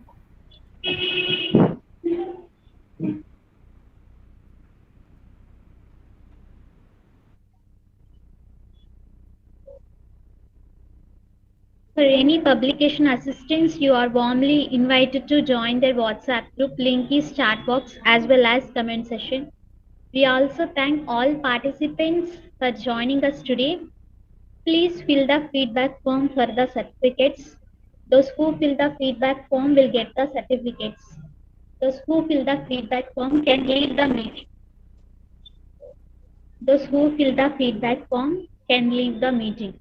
For any publication assistance, you are warmly invited to join their WhatsApp group. Link is chat box as well as comment section. We also thank all participants for joining us today. Please fill the feedback form for the certificates. Those who fill the feedback form will get the certificates. Those who fill the feedback form can leave the meeting. Those who fill the feedback form can leave the meeting.